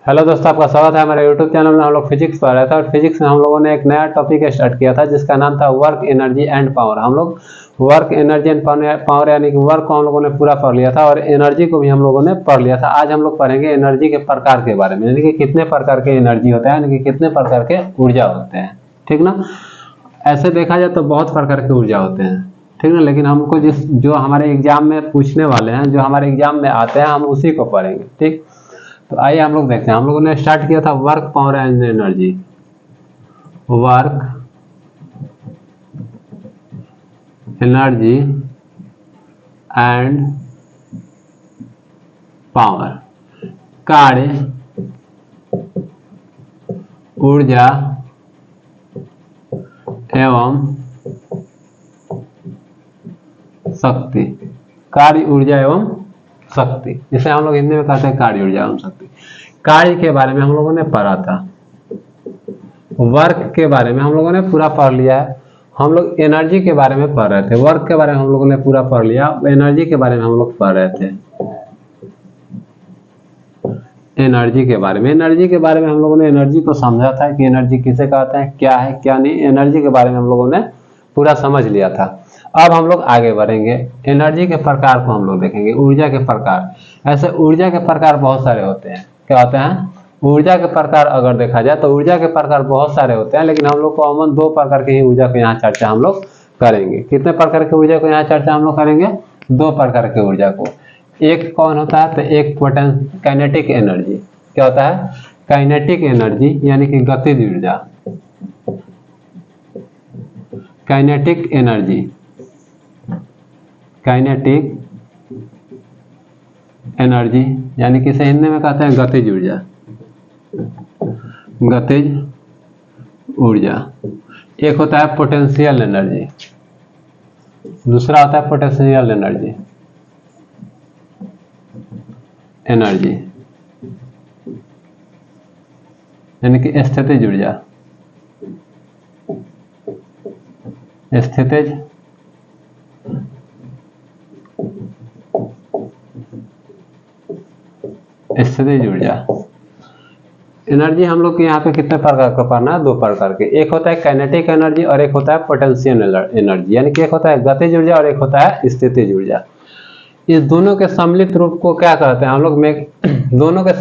Hello दोस्तों, आपका स्वागत है हमारे यूट्यूब चैनल में। हम लोग फिजिक्स पढ़ रहे थे और फिजिक्स में हम लोगों ने एक नया टॉपिक स्टार्ट किया था जिसका नाम था वर्क, एनर्जी एंड पावर। हम लोग वर्क, एनर्जी एंड पावर यानी कि वर्क को हम लोगों ने पूरा पढ़ लिया था और एनर्जी को भी हम लोगों ने पढ़ लिया था। आज हम लोग पढ़ेंगे एनर्जी के प्रकार के बारे में, यानी कि कितने प्रकार के एनर्जी होता है, यानी कि कितने प्रकार के ऊर्जा होते हैं। ठीक ना। ऐसे देखा जाए तो बहुत प्रकार के ऊर्जा होते हैं, ठीक ना, लेकिन हमको जो हमारे एग्जाम में पूछने वाले हैं, जो हमारे एग्जाम में आते हैं, हम उसी को पढ़ेंगे। ठीक, तो आइए हम लोग देखते हैं। हम लोगों ने स्टार्ट किया था work, power and energy. Work, energy and power, कार्य, ऊर्जा एवं शक्ति। कार्य, ऊर्जा एवं शक्ति, जिसे हम लोग हिंदी में कहते हैं कार्य, ऊर्जा एवं शक्ति। कार्य के बारे में हम लोगों ने पढ़ा था। वर्क के बारे में हम लोगों ने पूरा पढ़ लिया है। हम लोग एनर्जी के बारे में पढ़ रहे थे। वर्क के बारे में हम लोगों ने पूरा पढ़ लिया, एनर्जी के बारे में हम लोग पढ़ रहे थे। एनर्जी के बारे में हम लोगों ने एनर्जी को समझा था कि एनर्जी किसे कहते हैं, क्या है क्या नहीं। एनर्जी के बारे में हम लोगों ने पूरा समझ लिया था। अब हम लोग आगे बढ़ेंगे, एनर्जी के प्रकार को हम लोग देखेंगे। ऊर्जा के प्रकार, ऐसे ऊर्जा के प्रकार बहुत सारे होते हैं। क्या होते हैं? ऊर्जा के प्रकार अगर देखा जाए तो ऊर्जा के प्रकार बहुत सारे होते हैं, लेकिन हम लोग कॉमन दो प्रकार के ही ऊर्जा को यहाँ चर्चा हम लोग करेंगे। कितने प्रकार के ऊर्जा को यहाँ चर्चा हम लोग करेंगे? दो प्रकार के ऊर्जा को। एक कौन होता है? तो एक काइनेटिक एनर्जी। क्या होता है? काइनेटिक एनर्जी यानी कि गतिज ऊर्जा। काइनेटिक एनर्जी, काइनेटिक एनर्जी यानी कि इसे हिंदी में कहते हैं गतिज ऊर्जा। गतिज ऊर्जा। एक होता है पोटेंशियल एनर्जी, दूसरा होता है पोटेंशियल एनर्जी। एनर्जी यानी कि स्थितिज ऊर्जा। स्थितिज ऊर्जा। एनर्जी हम लोग के यहाँ पे कितने प्रकार का पढ़ना है? दो प्रकार के। एक होता है काइनेटिक एनर्जी और एक होता है पोटेंशियल एनर्जी, यानी कि एक होता है गतिज ऊर्जा और एक होता है स्थितिज ऊर्जा। इस दोनों के सम्मिलित रूप को क्या कहते हैं हम लोग? दोनों के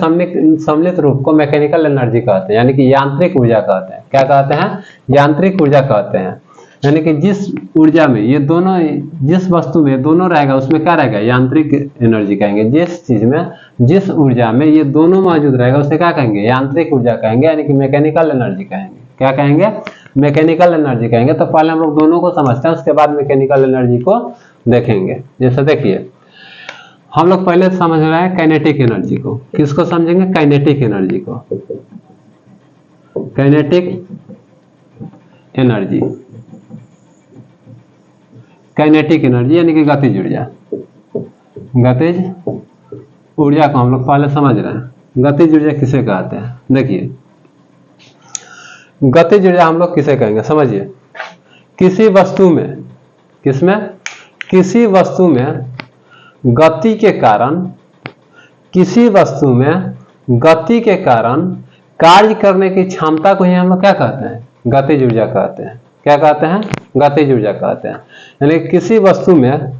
सम्मिलित रूप को मैकेनिकल एनर्जी कहते हैं, यानी कि यांत्रिक ऊर्जा कहते हैं। क्या कहते हैं? यांत्रिक ऊर्जा कहते हैं। यानी कि जिस ऊर्जा में ये दोनों, जिस वस्तु में दोनों रहेगा उसमें क्या रहेगा? यांत्रिक एनर्जी कहेंगे। जिस चीज में, जिस ऊर्जा में ये दोनों मौजूद रहेगा उसे क्या कहेंगे? यांत्रिक ऊर्जा कहेंगे, यानी कि मैकेनिकल एनर्जी कहेंगे। क्या कहेंगे? मैकेनिकल एनर्जी कहेंगे। तो पहले हम लोग दोनों को समझते हैं, उसके बाद मैकेनिकल एनर्जी को देखेंगे। जैसे देखिए, हम लोग पहले समझ रहे हैं काइनेटिक एनर्जी को। किसको समझेंगे? काइनेटिक एनर्जी को। काइनेटिक एनर्जी, काइनेटिक एनर्जी यानी कि गतिज ऊर्जा। गतिज ऊर्जा को हम लोग पहले समझ रहे हैं। गतिज ऊर्जा किसे कहते हैं? देखिए, गतिज ऊर्जा हम लोग किसे कहेंगे? समझिए, किसी वस्तु में, किसमें? किसी वस्तु में गति के कारण, किसी वस्तु में गति के कारण कार्य करने की क्षमता को ही हम लोग क्या कहते हैं? गतिज ऊर्जा कहते हैं। क्या कहते हैं? गतिज ऊर्जा कहते हैं। यानी किसी वस्तु में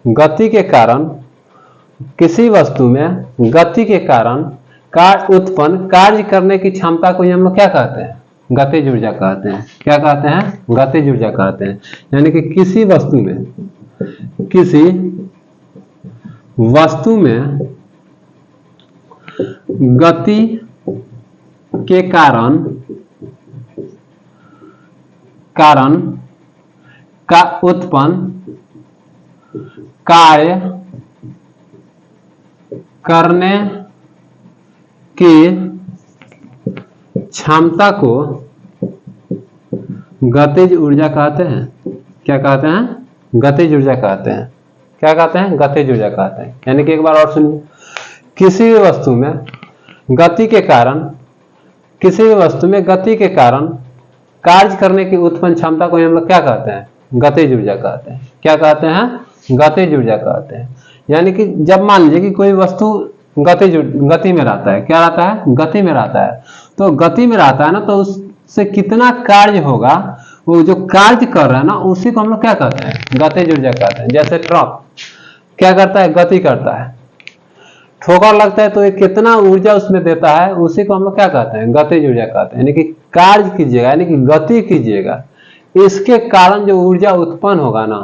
गति के कारण, किसी वस्तु में गति के कारण उत्पन्न कार्य करने की क्षमता को ही हम लोग क्या कहते हैं? गतिज ऊर्जा कहते हैं। क्या कहते हैं? गतिज ऊर्जा कहते हैं। यानी कि किसी वस्तु में, किसी वस्तु में गति के कारण का उत्पन्न कार्य करने की क्षमता को गतिज ऊर्जा कहते हैं। क्या कहते हैं? गतिज ऊर्जा कहते हैं। क्या कहते हैं? गतिज ऊर्जा कहते हैं। यानी कि एक बार और सुनिए, किसी भी वस्तु में गति के कारण, किसी भी वस्तु में गति के कारण कार्य करने की उत्पन्न क्षमता को हम लोग क्या कहते हैं? गतिज ऊर्जा कहते हैं। क्या कहते हैं? गतिज ऊर्जा कहते हैं। यानी कि जब मान लीजिए कि कोई वस्तु गति में रहता है। क्या रहता है? गति में रहता है। तो गति में रहता है ना, तो उससे कितना कार्य होगा, वो जो कार्य कर रहा है ना, उसी को हम लोग क्या कहते हैं? गतिज ऊर्जा कहते हैं। जैसे ट्रक क्या करता है? गति करता है। ठोकर लगता है तो ये कितना ऊर्जा उसमें देता है, उसी को हम लोग क्या कहते हैं? गतिज ऊर्जा कहते हैं। यानी कि कार्य कीजिएगा, यानी कि गति कीजिएगा, इसके कारण जो ऊर्जा उत्पन्न होगा ना,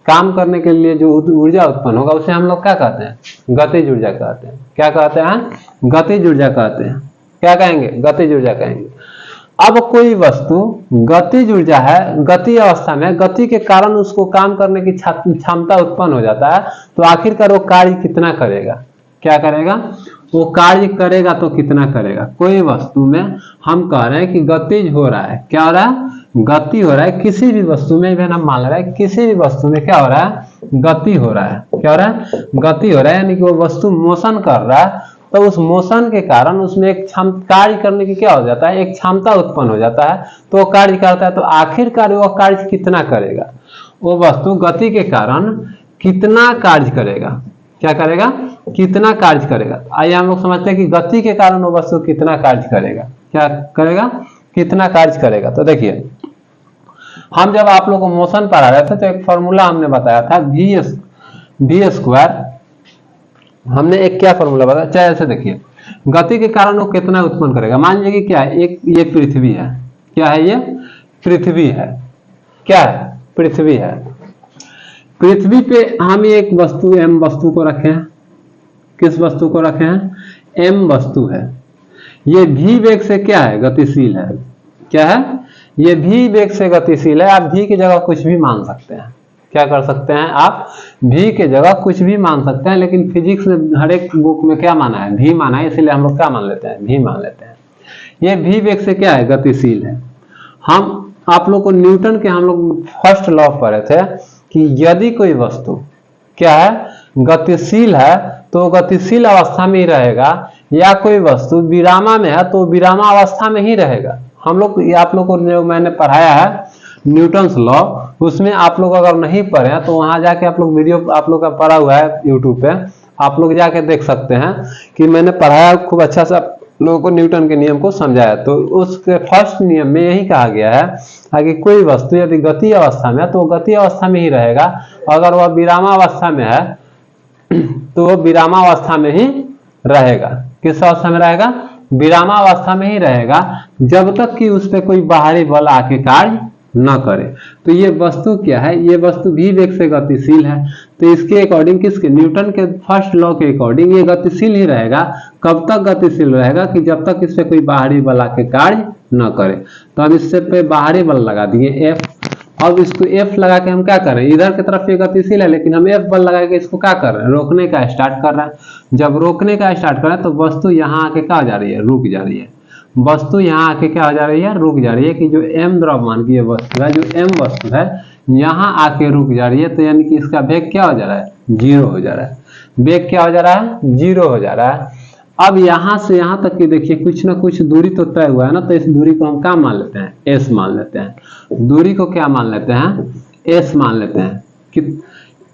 काम करने के लिए जो ऊर्जा उत्पन्न होगा, उसे हम लोग क्या कहते हैं? गतिज ऊर्जा कहते हैं। क्या कहते हैं? गतिज ऊर्जा कहते हैं। क्या कहेंगे? गतिज ऊर्जा कहेंगे। अब कोई वस्तु गतिज ऊर्जा है, गति अवस्था में, गति के कारण उसको काम करने की क्षमता उत्पन्न हो जाता है, तो आखिरकार वो कार्य कितना करेगा? क्या करेगा? वो कार्य करेगा तो कितना करेगा? कोई वस्तु में हम कह रहे हैं कि गतिज हो रहा है। क्या हो रहा है? गति हो रहा है। किसी भी वस्तु में भी हम मान रहे हैं, किसी भी वस्तु में क्या हो रहा है? गति हो रहा है। क्या हो रहा है? गति हो रहा है, यानी कि वो वस्तु मोशन कर रहा है, तो उस मोशन के कारण उसमें एक कार्य करने की क्या हो जाता है? एक क्षमता उत्पन्न हो जाता है, तो वो कार्य करता है। तो आखिरकार वो कार्य कितना करेगा? वो वस्तु गति के कारण कितना कार्य करेगा? क्या करेगा? कितना कार्य करेगा? आइए हम लोग समझते हैं कि गति के कारण वो वस्तु कितना कार्य करेगा। क्या करेगा? कितना कार्य करेगा? तो देखिए, हम जब आप लोगों को मोशन पढ़ा रहे थे तो एक फॉर्मूला हमने बताया था, वी स्क्वायर। हमने एक क्या फॉर्मूला बताया? चाहे ऐसे देखिए, गति के कारण वो कितना उत्पन्न करेगा। मान लीजिए कि क्या है, एक ये पृथ्वी है। क्या है? ये पृथ्वी है। क्या है? पृथ्वी है। पृथ्वी पे हम एक वस्तु एम वस्तु को रखे हैं। किस वस्तु को रखे हैं? एम वस्तु है। ये भी वेग से क्या है? गतिशील है। क्या है? ये भी वेग से गतिशील है। आप भी की जगह कुछ भी मान सकते हैं। क्या कर सकते हैं? आप भी के जगह कुछ भी मान सकते हैं, लेकिन फिजिक्स में हर एक बुक में क्या माना है? भी माना है, इसलिए हम लोग क्या मान लेते हैं? भी मान लेते हैं। ये भी वेग से क्या है? गतिशील है। हम आप लोग को न्यूटन के हम लोग फर्स्ट लॉ पढ़े थे कि यदि कोई वस्तु क्या है? गतिशील है, तो गतिशील अवस्था में ही रहेगा, या कोई वस्तु विरामा में है तो विरामा अवस्था में ही रहेगा। हम लोग आप लोग को जो मैंने पढ़ाया है न्यूटन्स लॉ, उसमें आप लोग अगर नहीं पढ़े हैं तो वहां जाके आप लोग वीडियो आप लोग का पढ़ा हुआ है यूट्यूब पे, आप लोग जाके देख सकते हैं कि मैंने पढ़ाया खूब अच्छा सा लोगों को न्यूटन के नियम को समझाया। तो उसके फर्स्ट नियम में यही कहा गया है कि कोई वस्तु यदि गति अवस्था में है तो गति अवस्था में ही रहेगा, अगर वह विरामा अवस्था में है तो वह विरामा अवस्था में ही रहेगा। किस अवस्था में रहेगा? विरामा अवस्था में ही रहेगा, जब तक कि उस पर कोई बाहरी बल आके कार्य न करे। तो ये वस्तु क्या है? ये वस्तु भी वेग से गतिशील है, तो इसके अकॉर्डिंग, किसके? न्यूटन के फर्स्ट लॉ के अकॉर्डिंग ये गतिशील ही रहेगा। कब तक गतिशील रहेगा? कि जब तक इस पे कोई बाहरी बल आके कार्य न करे। तो हम इससे पे बाहरी बल लगा दिए F। अब इसको F लगा के हम क्या कर रहे हैं? इधर की तरफ ये गतिशील है, लेकिन हम F बल लगा के इसको क्या कर रहे हैं? रोकने का स्टार्ट कर रहे हैं। जब रोकने का स्टार्ट कर रहे हैं तो वस्तु यहाँ आके क्या हो जा रही है? रुक जा रही है। वस्तु यहाँ आके क्या हो जा रही है? रुक जा रही है। कि जो m द्रव्यमान की वस्तु है, जो m वस्तु है, यहाँ आके रुक जा रही है, तो यानी कि इसका वेग क्या हो जा रहा है? जीरो हो जा रहा है। वेग क्या हो जा रहा है? जीरो हो जा रहा है। अब यहाँ से यहाँ तक कि देखिए कुछ ना कुछ दूरी तो तय हुआ है ना, तो इस दूरी को हम क्या मान लेते हैं? s मान लेते हैं। दूरी को क्या मान लेते हैं? s मान लेते हैं कि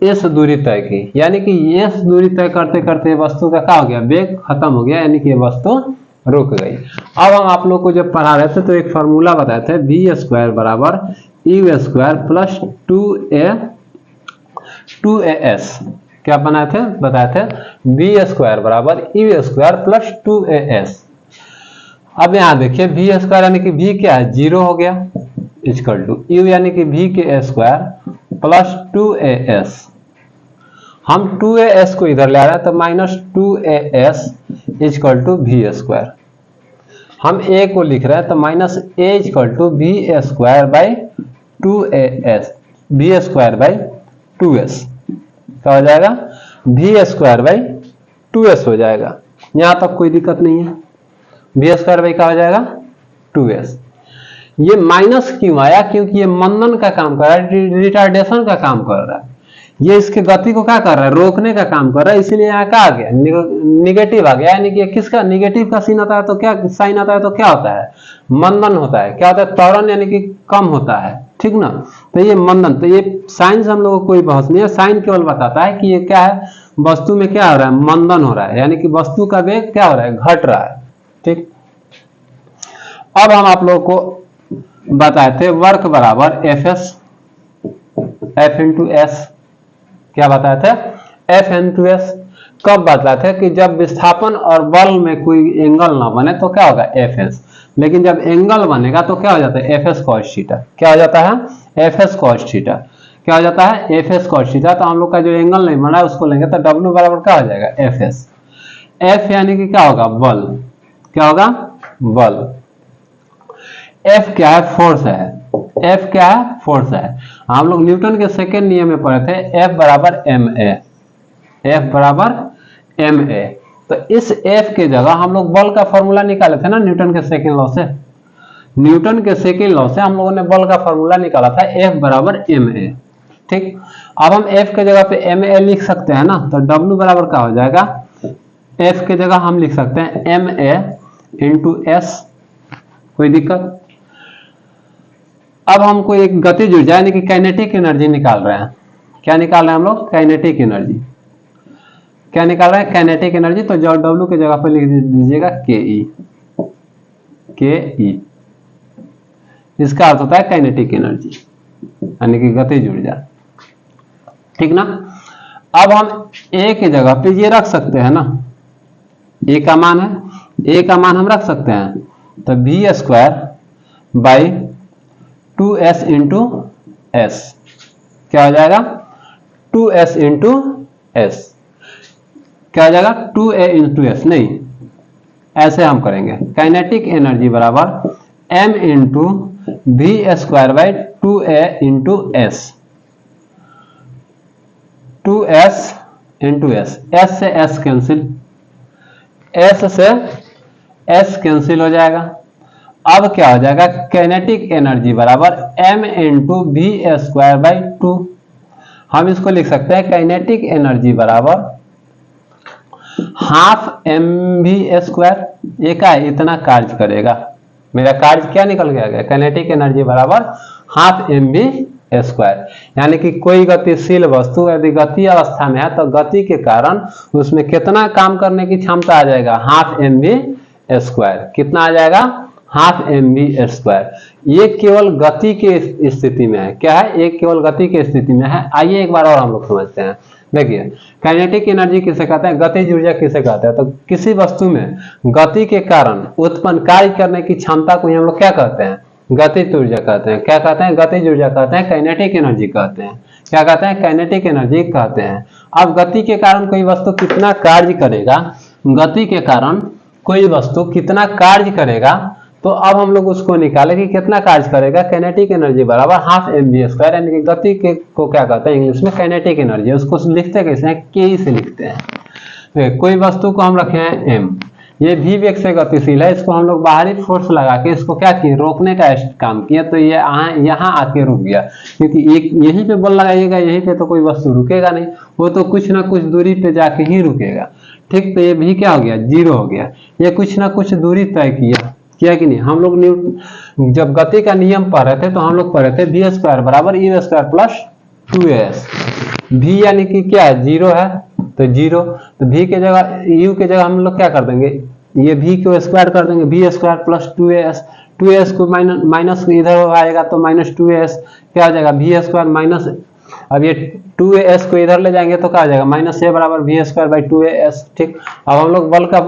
s दूरी तय की, यानी कि s दूरी तय करते करते वस्तु का क्या हो गया? वेग खत्म हो गया, यानी कि वस्तु रुक गई। अब हम आप लोग को जब पढ़ा रहे थे तो एक फॉर्मूला बताए थे, वी स्क्वायर बराबर यू स्क्वायर प्लस 2as। क्या बनाए थे? बताए थे वी स्क्वायर बराबर यू स्क्वायर प्लस 2as। अब यहाँ देखिए वी स्क्वायर यानी कि वी क्या है? जीरो हो गया, इक्वल टू यू यानी कि वी के स्क्वायर प्लस 2as। हम 2as को इधर ले आ रहे हैं तो minus 2as equal to V square. हम a को लिख रहे हैं तो minus a equal to V square by 2as, V square by 2s। क्या हो जाएगा? वी स्क्वायर बाई 2s हो जाएगा। यहां तक कोई दिक्कत नहीं है। वी स्क्वायर बाई क्या हो जाएगा? 2s। ये माइनस क्यों आया? क्योंकि ये मंदन का काम कर रहा है, रिटार्डेशन का काम कर रहा है। ये इसके गति को क्या कर रहा है? रोकने का काम कर रहा है, इसीलिए यहाँ क्या आ गया? निगेटिव आ गया। यानी कि किसका निगेटिव का साइन आता है तो क्या साइन आता है तो क्या होता है? मंदन होता है। क्या होता है? त्वरण यानी कि कम होता है, ठीक ना। तो ये मंदन, तो ये साइन से हम लोगों को कोई बहस नहीं है, साइन केवल बताता है कि ये क्या है? वस्तु में क्या हो रहा है, मंदन हो रहा है, यानी कि वस्तु का वेग क्या हो रहा है, घट रहा है। ठीक, अब हम आप लोगों को बताए थे वर्क बराबर F S F into S, क्या बताए थे, एफ इंटू एस। कब बताए थे कि जब विस्थापन और बल में कोई एंगल ना बने तो क्या होगा, एफ एस, लेकिन जब एंगल बनेगा तो क्या हो जाता है, एफ एस कॉस थीटा। क्या हो जाता है, एफ एस कॉस थीटा। क्या हो जाता है, एफ एस कॉस थीटा। तो हम लोग का जो एंगल नहीं बना है उसको लेंगे तो डब्ल्यू बराबर क्या हो जाएगा, एफ एस। एफ यानी कि क्या होगा, बल। क्या होगा, बल। एफ क्या है, फोर्स है। एफ क्या है, फोर्स है। हम लोग न्यूटन के सेकेंड नियम में पढ़े थे, एफ बराबर एम ए। एफ बराबर एम ए। तो इस एफ के जगह हम लोग बल का फॉर्मूला निकाले थे ना न्यूटन के सेकेंड लॉ से। न्यूटन के सेकेंड लॉ से हम लोगों ने बल का फॉर्मूला निकाला था, एफ बराबर एम ए। ठीक, अब हम एफ के जगह पे एम ए लिख सकते हैं ना, तो डब्ल्यू बराबर क्या हो जाएगा, एफ के जगह हम लिख सकते हैं एम ए इंटू एस। कोई दिक्कत। अब हमको एक गतिज ऊर्जा यानी कि काइनेटिक एनर्जी निकाल रहे हैं। क्या निकाल रहे हैं हम लोग, काइनेटिक एनर्जी। क्या निकाल रहे हैं, काइनेटिक एनर्जी। तो जो डब्ल्यू के जगह पर लिख दीजिएगा के ई। के ई इसका अर्थ होता है काइनेटिक एनर्जी यानी कि गतिज ऊर्जा। ठीक ना। अब हम ए की जगह पे ये रख सकते हैं ना, ए का मान है, ए का मान हम रख सकते हैं, तो B square by 2s into S. क्या हो जाएगा, 2s इंटू एस। क्या हो जाएगा, 2a इंटू एस। नहीं, ऐसे हम करेंगे, काइनेटिक एनर्जी बराबर m into V square by 2a into S. 2s into S, S से एस कैंसिल, एस से एस कैंसिल हो जाएगा। अब क्या हो जाएगा, काइनेटिक एनर्जी बराबर m into V square by 2। हम इसको लिख सकते हैं काइनेटिक एनर्जी बराबर हाफ एम वी स्क्वायर। ये क्या है, इतना कार्य करेगा। मेरा कार्य क्या निकल गया, काइनेटिक एनर्जी बराबर हाफ एम वी स्क्वायर। यानी कि कोई गतिशील वस्तु यदि गति अवस्था में है तो गति के कारण उसमें कितना काम करने की क्षमता आ जाएगा, हाफ एम वी स्क्वायर। कितना आ जाएगा, हाफ एम वी स्क्वायर। ये केवल गति की स्थिति में है। क्या है, ये केवल गति की स्थिति में है। आइए एक बार और हम लोग समझते हैं। देखिए, काइनेटिक एनर्जी किसे कहते हैं, गतिज ऊर्जा किसे कहते हैं। तो किसी वस्तु में गति के कारण उत्पन्न कार्य करने की क्षमता को हम लोग क्या कहते हैं, गतिज ऊर्जा कहते हैं। क्या कहते हैं, गतिज ऊर्जा कहते हैं, काइनेटिक एनर्जी कहते हैं। क्या कहते हैं, काइनेटिक एनर्जी कहते हैं। अब गति के कारण कोई वस्तु कितना कार्य करेगा, गति के कारण कोई वस्तु कितना कार्य करेगा, तो अब हम लोग उसको निकाले कि कितना कार्य करेगा। काइनेटिक एनर्जी बराबर हाफ एम वी स्क्वायर, यानी कि गति के को क्या कहते हैं इंग्लिश में, काइनेटिक एनर्जी। उसको लिखते कैसे हैं, के से लिखते हैं। तो कोई वस्तु को हम रखे हैं एम, ये भी वेग से गतिशील है, इसको हम लोग बाहरी फोर्स लगा के इसको क्या किए, रोकने का काम किया। तो ये यहाँ आके रुक गया, क्योंकि एक यहीं पे बल लगाइएगा, यहीं पे तो कोई वस्तु रुकेगा नहीं, वो तो कुछ ना कुछ दूरी पे जाके ही रुकेगा। ठीक, तो ये भी क्या हो गया, जीरो हो गया। ये कुछ ना कुछ दूरी तय किया कि नहीं। हम लोग जब गति का नियम पढ़ रहे थे तो हम लोग पढ़ रहे थे वी स्क्वायर बराबर you square plus 2as। v यानी कि क्या है, जीरो है, तो जीरो। तो v के जगह u के जगह हम लोग क्या कर देंगे, ये v को स्क्वायर कर देंगे, we square plus 2as। 2as को माइनस इधर आएगा तो माइनस 2as। क्या हो जाएगा, वी स्क्वायर माइनस, अब ये 2as को इधर ले जाएंगे तो क्या हो जाएगा, माइनस a बराबर वी स्क्वायर बाई 2as। ठीक, अब हम लोग बल का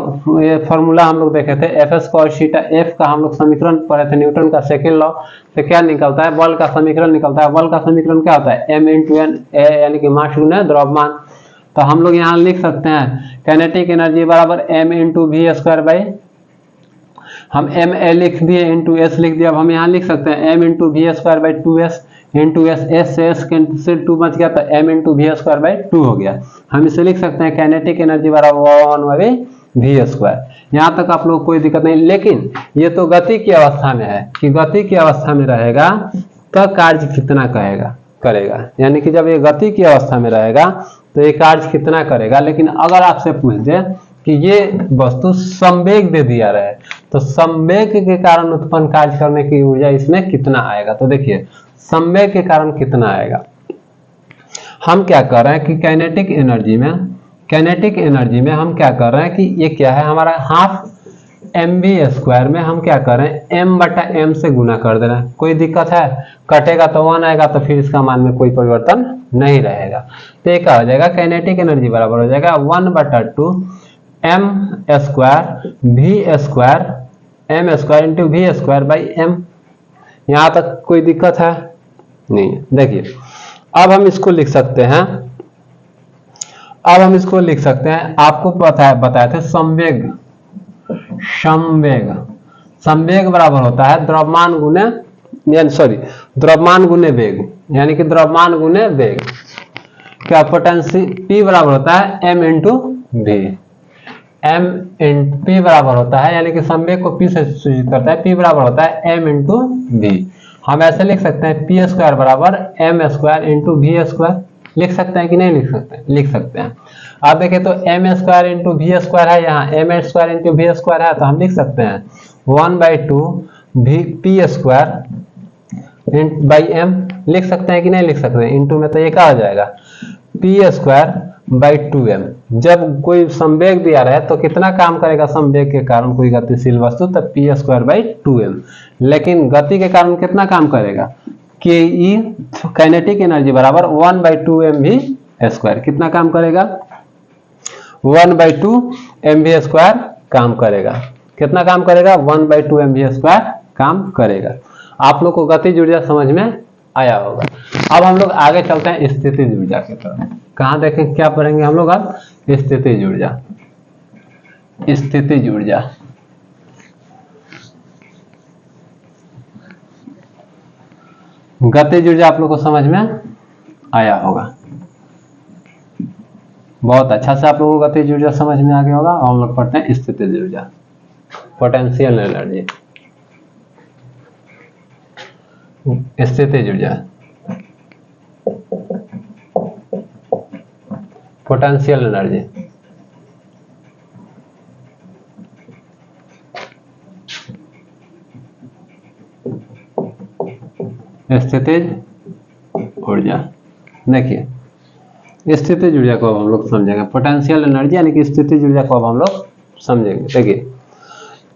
फॉर्मूला हम लोग देखे थे, F S cos theta. F का हम लोग समीकरण पढ़े थे न्यूटन का सेकेंड लॉ से। क्या निकलता है, बल का समीकरण निकलता है। बल का समीकरण क्या होता है, m इंटू एन, यानी कि मास गुना द्रव्यमान। तो हम लोग यहाँ लिख सकते हैं काइनेटिक एनर्जी बराबर m into V square by, हम एम ए लिख दिए, इंटू एस लिख दिया। अब हम यहाँ लिख सकते हैं m into V square by 2s into S, S से एस कैंसिल, 2 बच गया तो m into V square by 2 हो गया। हम इसे लिख सकते हैं काइनेटिक एनर्जी बराबर 1 वी स्क्वायर। यहाँ तक आप लोग कोई दिक्कत नहीं। लेकिन ये तो गति की अवस्था में है कि गति की अवस्था में रहेगा तो कार्य कितना करेगा, यानी कि जब ये गति की अवस्था में रहेगा तो ये कार्य कितना करेगा। लेकिन अगर आपसे पूछ दे कि ये वस्तु संवेग दे दिया रहे तो संवेग के कारण उत्पन्न कार्य करने की ऊर्जा इसमें कितना आएगा। तो देखिए संवेग के कारण कितना आएगा। हम क्या कर रहे हैं कि काइनेटिक एनर्जी में काइनेटिक एनर्जी में हम क्या कर रहे हैं कि ये क्या है हमारा हाफ mv² में हम क्या कर रहे हैं m/m से गुना कर दे रहे हैं। कोई दिक्कत है? कटेगा तो 1 आएगा तो फिर इसका मान में कोई परिवर्तन नहीं रहेगा। तो ये क्या हो जाएगा, काइनेटिक एनर्जी बराबर हो जाएगा 1/2 m² इंटू v²/m। यहाँ तक कोई दिक्कत है? नहीं है। देखिए अब हम इसको लिख सकते हैं, आपको बताए थे संवेग बराबर होता है द्रव्यमान गुने वेग, यानी कि द्रव्यमान गुने वेग। क्या पोटेंशियल P बराबर होता है m इंटू v। P बराबर होता है, यानी कि संवेग को P से सूचित करता है, P बराबर होता है m इंटू v। हम ऐसे लिख सकते हैं P² बराबर m² इंटू v²। लिख सकते हैं कि नहीं लिख सकते हैं? लिख सकते हैं। आप देखें तो m² इंटू v² है, यहाँ m² इंटू v² है, तो हम लिख सकते हैं 1/2 P²/m। लिख सकते हैं कि नहीं लिख सकते हैं? इंटू में तो ये क्या हो जाएगा P²/2m। जब कोई संवेग दिया रहे तो कितना काम करेगा संवेग के कारण कोई गतिशील वस्तु, तब P²/2m। लेकिन गति के कारण कितना काम करेगा कि काइनेटिक एनर्जी बराबर 1/2 mv²। कितना काम करेगा? 1/2 mv² काम करेगा। कितना काम करेगा? 1/2 mv² काम करेगा। आप लोग को गतिज ऊर्जा समझ में आया होगा। अब हम लोग आगे चलते हैं स्थितिज ऊर्जा की तरफ। कहाँ देखें क्या पढ़ेंगे हम लोग? अब स्थितिज ऊर्जा। गतिज ऊर्जा आप लोग को समझ में आया होगा। बहुत अच्छा से आप लोगों को गतिज ऊर्जा समझ में आ गया होगा। और हम लोग पढ़ते हैं स्थितिज ऊर्जा, पोटेंशियल एनर्जी। स्थितिज ऊर्जा, पोटेंशियल एनर्जी। स्थितिज ऊर्जा, देखिए स्थितिज ऊर्जा को अब हम लोग समझेंगे। पोटेंशियल एनर्जी यानी कि स्थितिज ऊर्जा को अब हम लोग समझेंगे। देखिए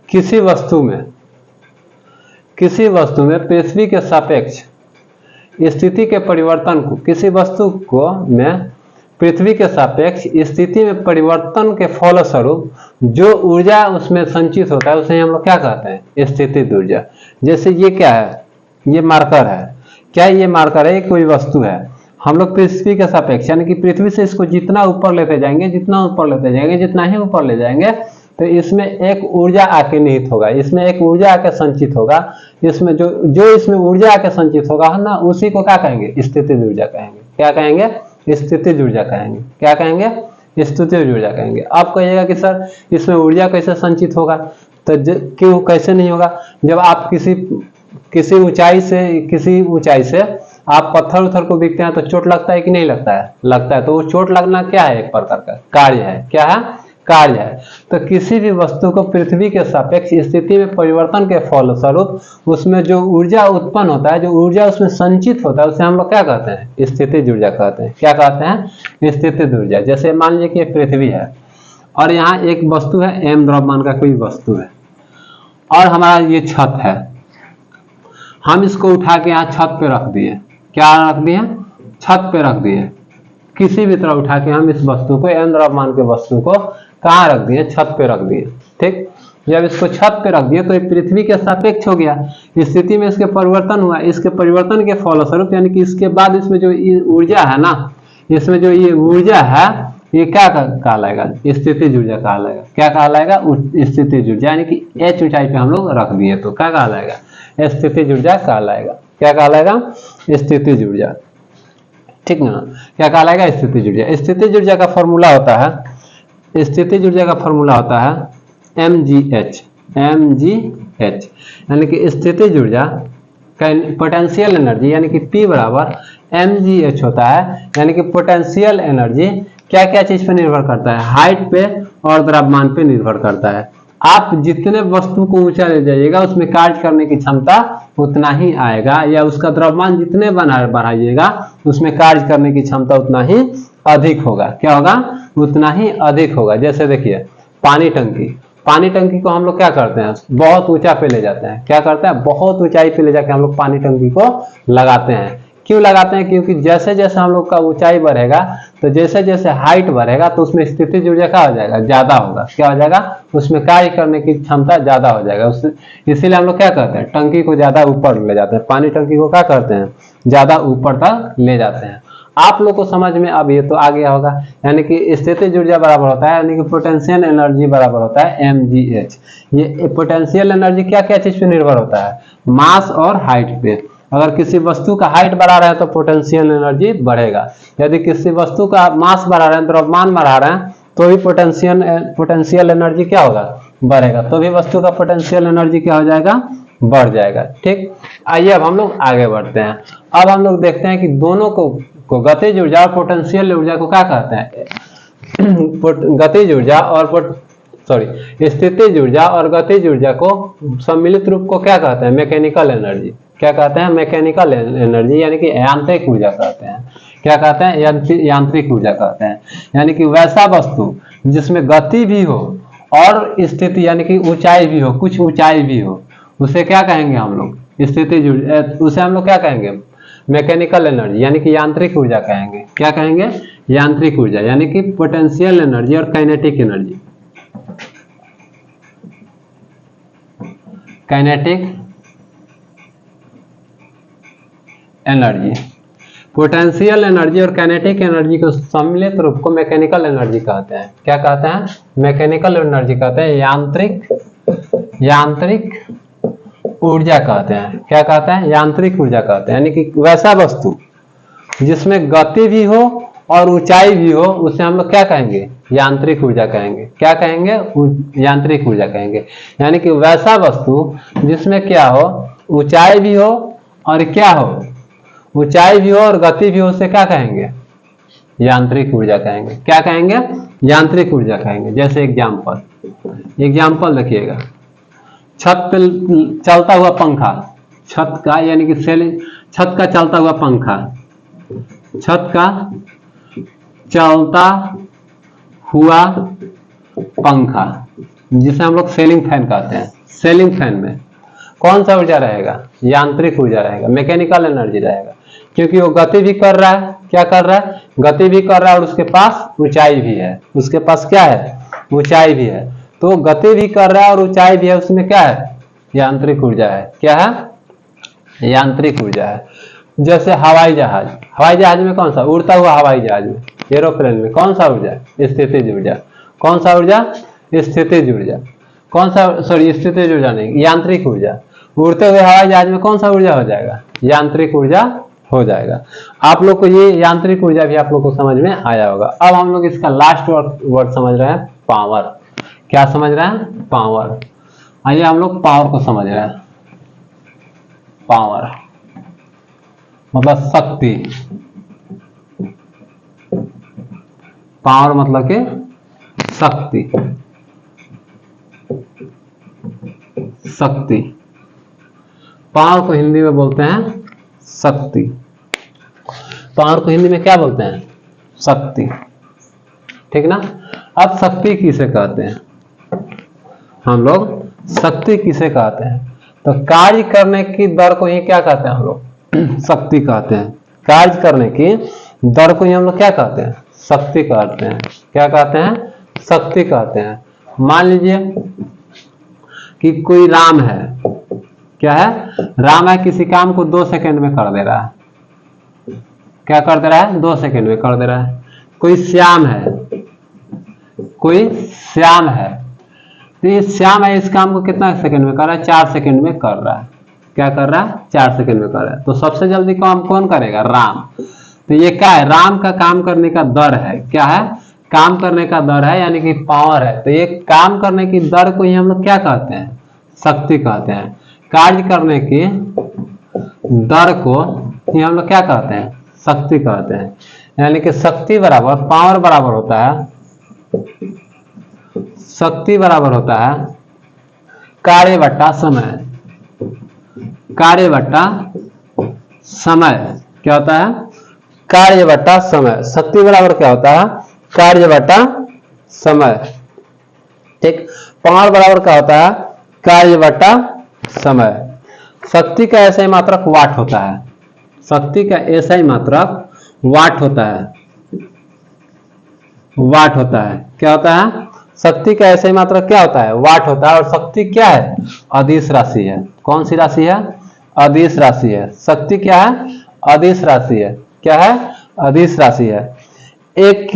किसी वस्तु में पृथ्वी के सापेक्ष स्थिति के परिवर्तन को, किसी वस्तु को में पृथ्वी के सापेक्ष स्थिति में परिवर्तन के फलस्वरूप जो ऊर्जा उसमें संचित होता है उसे हम लोग क्या कहते हैं? स्थितिज ऊर्जा। जैसे ये क्या है? ये मार्कर है। क्या ये मार्कर है? कोई वस्तु है। हम लोग पृथ्वी के सापेक्ष यानी कि पृथ्वी से इसको जितना ऊपर लेते जाएंगे, जितना ही ऊपर ले जाएंगे, तो इसमें एक ऊर्जा आके निहित होगा, इसमें एक ऊर्जा आके संचित होगा। इसमें जो इसमें ऊर्जा आके संचित होगा ना, उसी को क्या कहेंगे? स्थितिज ऊर्जा कहेंगे। क्या कहेंगे? स्थितिज ऊर्जा कहेंगे। क्या कहेंगे? स्थितिज ऊर्जा कहेंगे। आप कहिएगा कि सर इसमें ऊर्जा कैसे संचित होगा? तो क्यों कैसे नहीं होगा? जब आप किसी ऊंचाई से आप पत्थर को देखते हैं तो चोट लगता है कि नहीं लगता है? लगता है। तो वो चोट लगना क्या है? एक प्रकार का कार्य है। क्या है? कार्य है। तो किसी भी वस्तु को पृथ्वी के सापेक्ष स्थिति में परिवर्तन के फलस्वरूप उसमें जो ऊर्जा उत्पन्न होता है, जो ऊर्जा उसमें संचित होता है, उसे हम लोग क्या कहते हैं? स्थितिज ऊर्जा कहते हैं। क्या कहते हैं? स्थितिज ऊर्जा। जैसे मान लीजिए कि पृथ्वी है और यहाँ एक वस्तु है, m द्रव्यमान का कोई वस्तु है, और हमारा ये छत है। हम इसको उठा के यहाँ छत पे रख दिए। क्या रख दिए? छत पे रख दिए। किसी भी तरह उठा के हम इस वस्तु को, m द्रव्यमान के वस्तु को कहाँ रख दिए? छत पे रख दिए। ठीक, जब इसको छत पे रख दिए तो ये पृथ्वी के सापेक्ष हो गया। स्थिति में इसके परिवर्तन हुआ। इसके परिवर्तन के फलस्वरूप यानी कि इसके बाद इसमें जो ऊर्जा है ना, इसमें जो ये ऊर्जा है, ये क्या कहलाएगा? स्थितिज ऊर्जा कहलाएगा। क्या कहलाएगा? स्थितिज ऊर्जा। यानी कि h ऊंचाई पे हम लोग रख दिए तो क्या कहलाएगा? स्थितिज ऊर्जा कहलाएगा। क्या कहलाएगा? स्थितिज ऊर्जा। ठीक ना? क्या कहलाएगा? स्थितिज ऊर्जा। स्थितिज ऊर्जा का फॉर्मूला होता है, mgh। यानी कि स्थितिज ऊर्जा पोटेंशियल एनर्जी यानी कि P बराबर mgh होता है। यानी कि पोटेंशियल एनर्जी क्या क्या चीज पे निर्भर करता है? हाइट पे और द्रव्यमान पे निर्भर करता है। आप जितने वस्तु को ऊंचा ले जाइएगा उसमें कार्य करने की क्षमता उतना ही आएगा, या उसका द्रव्यमान जितने बढ़ाइएगा उसमें कार्य करने की क्षमता उतना ही अधिक होगा। क्या होगा? उतना ही अधिक होगा। जैसे देखिए पानी टंकी, पानी टंकी को हम लोग क्या करते हैं, बहुत ऊंचा पे ले जाते हैं। क्या करते हैं, बहुत ऊंचाई पे ले जाके हम लोग पानी टंकी को लगाते हैं। क्यों लगाते हैं, क्योंकि जैसे जैसे हम लोग का ऊंचाई बढ़ेगा, तो जैसे जैसे हाइट बढ़ेगा, तो उसमें स्थितिज ऊर्जा क्या हो जाएगा, ज्यादा होगा। क्या हो जाएगा, उसमें कार्य करने की क्षमता ज्यादा हो जाएगा। इसीलिए हम लोग क्या करते हैं, टंकी को ज्यादा ऊपर ले जाते हैं, पानी टंकी को क्या करते हैं, ज्यादा ऊपर तक ले जाते हैं। आप लोग को समझ में अब ये तो आ गया होगा, यानी कि स्थितिज ऊर्जा बराबर होता है, यानी कि पोटेंशियल एनर्जी बराबर होता है mgh। ये पोटेंशियल एनर्जी क्या क्या चीज पे निर्भर होता है, मास और हाइट पे। अगर किसी वस्तु का हाइट बढ़ा रहे हैं तो पोटेंशियल एनर्जी बढ़ेगा, यदि किसी वस्तु का मास बढ़ा रहे हैं, द्रव्यमान बढ़ा रहे हैं, तो भी पोटेंशियल एनर्जी क्या होगा, बढ़ेगा। तो भी वस्तु का पोटेंशियल एनर्जी क्या हो जाएगा, बढ़ जाएगा। ठीक, आइए अब हम लोग आगे बढ़ते हैं। अब हम लोग देखते हैं कि दोनों को गतिज ऊर्जा और पोटेंशियल ऊर्जा को क्या कहते हैं, गतिज ऊर्जा और स्थितिज ऊर्जा और गतिज ऊर्जा को सम्मिलित रूप को क्या कहते हैं, मैकेनिकल एनर्जी। क्या कहते हैं, मैकेनिकल एनर्जी, यानी कि यांत्रिक ऊर्जा कहते हैं। क्या कहते हैं, यांत्रिक ऊर्जा कहते हैं। यानी कि वैसा वस्तु जिसमें गति भी हो और स्थिति यानी कि ऊंचाई भी हो, कुछ ऊंचाई भी हो, उसे क्या कहेंगे हम लोग, स्थितिज ऊर्जा। उसे हम लोग क्या कहेंगे, मैकेनिकल एनर्जी, यानी कि यांत्रिक ऊर्जा कहेंगे। क्या कहेंगे, यांत्रिक ऊर्जा, यानी कि पोटेंशियल एनर्जी और kinetic energy. Kinetic energy, potential energy और काइनेटिक एनर्जी को सम्मिलित रूप को मैकेनिकल एनर्जी कहते हैं। क्या कहते हैं, मैकेनिकल एनर्जी कहते हैं, यांत्रिक ऊर्जा कहते हैं। क्या कहते हैं, यांत्रिक ऊर्जा कहते हैं। यानी कि वैसा वस्तु जिसमें गति भी हो और ऊंचाई भी हो, उसे हम लोग क्या कहेंगे, यांत्रिक ऊर्जा कहेंगे। क्या कहेंगे, यांत्रिक ऊर्जा कहेंगे। यानी कि वैसा वस्तु जिसमें क्या हो, ऊंचाई भी हो और क्या हो, ऊंचाई भी हो और गति भी हो, उसे क्या कहेंगे, यांत्रिक ऊर्जा कहेंगे। क्या कहेंगे, यांत्रिक ऊर्जा कहेंगे। जैसे एग्जाम्पल देखिएगा, छत पे चलता हुआ पंखा, छत का यानी कि छत का चलता हुआ पंखा, छत का चलता हुआ पंखा, जिसे हम लोग सेलिंग फैन कहते हैं। सेलिंग फैन में कौन सा ऊर्जा रहेगा, यांत्रिक ऊर्जा रहेगा, मैकेनिकल एनर्जी रहेगा, क्योंकि वो गति भी कर रहा है। क्या कर रहा है, गति भी कर रहा है और उसके पास ऊंचाई भी है। उसके पास क्या है, ऊंचाई भी है। तो गति भी कर रहा है और ऊंचाई भी है, उसमें क्या है, यांत्रिक ऊर्जा है। क्या है, यांत्रिक ऊर्जा है। जैसे हवाई जहाज में कौन सा, उड़ता हुआ हवाई जहाज में, एरोप्लेन में कौन सा ऊर्जा, स्थितिज ऊर्जा। कौन सा ऊर्जा, स्थितिज ऊर्जा। कौन सा, स्थितिज ऊर्जा नहीं, यांत्रिक ऊर्जा। उड़ते हुए हवाई जहाज में कौन सा ऊर्जा हो जाएगा, यांत्रिक ऊर्जा हो जाएगा। आप लोग को ये यांत्रिक ऊर्जा भी आप लोग को समझ में आया होगा। अब हम लोग इसका लास्ट वर्ड समझ रहे हैं, पावर। क्या समझ रहे हैं, पावर। आइए हम लोग पावर को समझ रहे हैं। पावर मतलब शक्ति, पावर मतलब के शक्ति, शक्ति। पावर को हिंदी में बोलते हैं शक्ति। पावर को हिंदी में क्या बोलते हैं, शक्ति। ठीक ना। अब शक्ति किसे कहते हैं, हम लोग शक्ति किसे कहते हैं, तो कार्य करने की दर को ही क्या कहते हैं हम लोग, शक्ति कहते हैं। कार्य करने की दर को ही हम लोग क्या कहते हैं, शक्ति कहते हैं। क्या कहते हैं, शक्ति कहते हैं। मान लीजिए कि कोई राम है, क्या है, राम है, किसी काम को 2 सेकंड में कर दे रहा है। क्या कर दे रहा है, 2 सेकंड में कर दे रहा है। कोई श्याम है, कोई श्याम है, तो ये श्याम है, इस काम को कितना सेकंड में कर रहा है, 4 सेकंड में कर रहा है। क्या कर रहा है, 4 सेकंड में कर रहा है। तो सबसे जल्दी काम कौन करेगा, राम। तो ये क्या है, राम का काम करने का दर है। क्या है, काम करने का दर है, यानी कि पावर है। तो ये काम करने की दर को ही हम लोग क्या कहते हैं, शक्ति कहते हैं। कार्य करने की दर को ही हम लोग क्या कहते हैं, शक्ति कहते हैं। यानी कि शक्ति बराबर, पावर बराबर होता है, शक्ति बराबर होता है कार्य बट्टा समय। कार्य बट्टा समय क्या होता है, कार्य बट्टा समय। शक्ति बराबर क्या होता है, कार्य बटा समय। ठीक, पावर बराबर क्या होता है, कार्य बटा समय। शक्ति का ऐसा ही मात्रक वाट होता है, शक्ति का ऐसा ही मात्रक वाट होता है, वाट होता है। क्या होता है, शक्ति का ऐसा ही मात्रक क्या होता है, वाट होता है। और शक्ति क्या है, अदिश राशि है। कौन सी राशि है, अदिश राशि है। शक्ति क्या है, अदिश राशि है। क्या है, अदिश राशि है। एक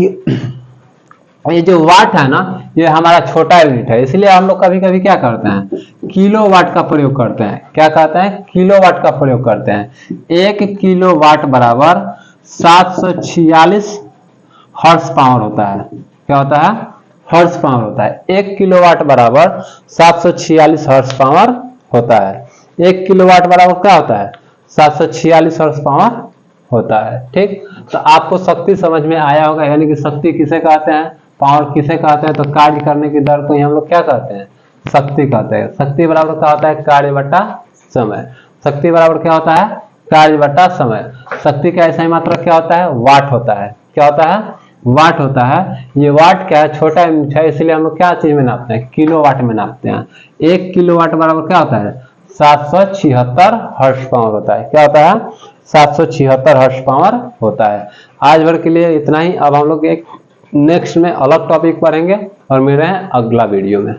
ये जो वाट है ना, ये हमारा छोटा यूनिट है, इसलिए हम लोग कभी कभी क्या करते हैं, किलो वाट का प्रयोग करते हैं। क्या कहते हैं, किलो वाट का प्रयोग करते हैं। 1 किलो वाट बराबर 746 हॉर्स पावर होता है। क्या होता है, हॉर्स पावर होता है। 1 किलो वाट बराबर 746 हॉर्स पावर होता है। 1 किलो वाट बराबर क्या होता है, 746 हॉर्स पावर होता है। ठीक, तो आपको शक्ति समझ में आया होगा, यानी कि शक्ति किसे कहते हैं, पावर किसे कहते हैं, तो कार्य करने की दर को ही हम लोग क्या कहते हैं, शक्ति कहते हैं। शक्ति बराबर क्या होता है, कार्य बटा समय। शक्ति बराबर क्या होता है, कार्य बटा समय। शक्ति का ऐसा ही मात्रक क्या होता है, वाट होता है। क्या होता है, वाट होता है। ये वाट क्या है, छोटा यूनिट है, इसलिए हम लोग क्या चीज में नापते हैं, किलो वाट में नापते हैं। 1 किलो वाट बराबर क्या होता है, 776 हॉर्स पावर होता है। क्या होता है, 776 हॉर्स पावर होता है। आज भर के लिए इतना ही। अब हम लोग एक नेक्स्ट में अलग टॉपिक पढ़ेंगे और मिल रहे हैं अगला वीडियो में।